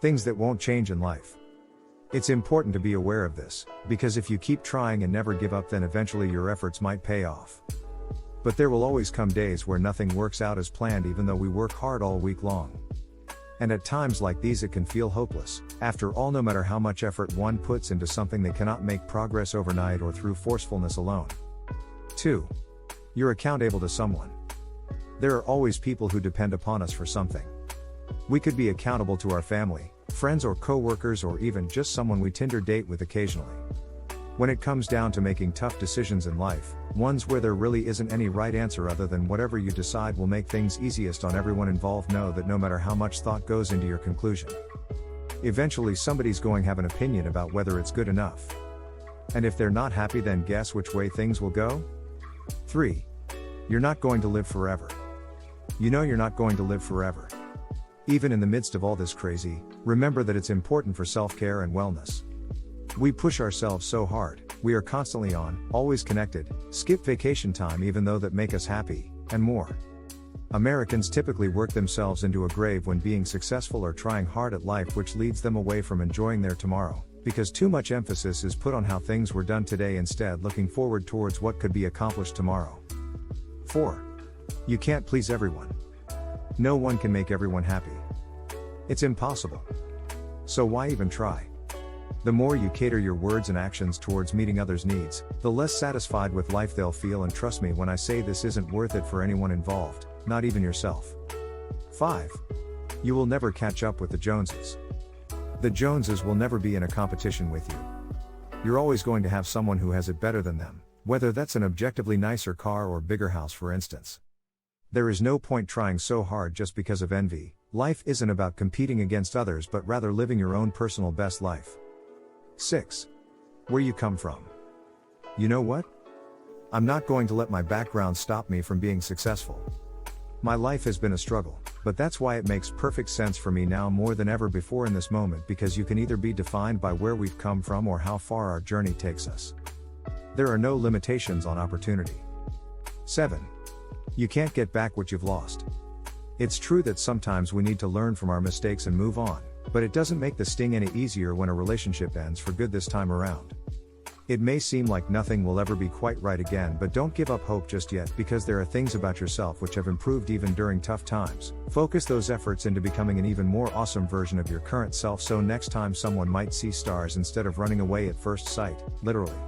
Things that won't change in life. It's important to be aware of this, because if you keep trying and never give up, then eventually your efforts might pay off. But there will always come days where nothing works out as planned, even though we work hard all week long. And at times like these it can feel hopeless. After all, no matter how much effort one puts into something, they cannot make progress overnight or through forcefulness alone. 2. You're accountable to someone. There are always people who depend upon us for something. We could be accountable to our family, friends or co-workers, or even just someone we Tinder date with occasionally. When it comes down to making tough decisions in life, ones where there really isn't any right answer other than whatever you decide will make things easiest on everyone involved, know that no matter how much thought goes into your conclusion, eventually somebody's going to have an opinion about whether it's good enough. And if they're not happy, then guess which way things will go? 3. You're not going to live forever. You know you're not going to live forever. Even in the midst of all this crazy, remember that it's important for self-care and wellness. We push ourselves so hard, we are constantly on, always connected, skip vacation time even though that make us happy, and more. Americans typically work themselves into a grave when being successful or trying hard at life, which leads them away from enjoying their tomorrow, because too much emphasis is put on how things were done today, instead looking forward towards what could be accomplished tomorrow. 4. You can't please everyone. No one can make everyone happy. It's impossible. So why even try? The more you cater your words and actions towards meeting others' needs, the less satisfied with life they'll feel, and trust me when I say this isn't worth it for anyone involved, not even yourself. 5. You will never catch up with the Joneses. The Joneses will never be in a competition with you. You're always going to have someone who has it better than them, whether that's an objectively nicer car or bigger house, for instance. There is no point trying so hard just because of envy. Life isn't about competing against others, but rather living your own personal best life. 6. Where you come from. You know what? I'm not going to let my background stop me from being successful. My life has been a struggle, but that's why it makes perfect sense for me now more than ever before in this moment, because you can either be defined by where we've come from or how far our journey takes us. There are no limitations on opportunity. 7. You can't get back what you've lost. It's true that sometimes we need to learn from our mistakes and move on, but it doesn't make the sting any easier when a relationship ends for good this time around. It may seem like nothing will ever be quite right again, but don't give up hope just yet, because there are things about yourself which have improved even during tough times. Focus those efforts into becoming an even more awesome version of your current self, so next time someone might see stars instead of running away at first sight, literally.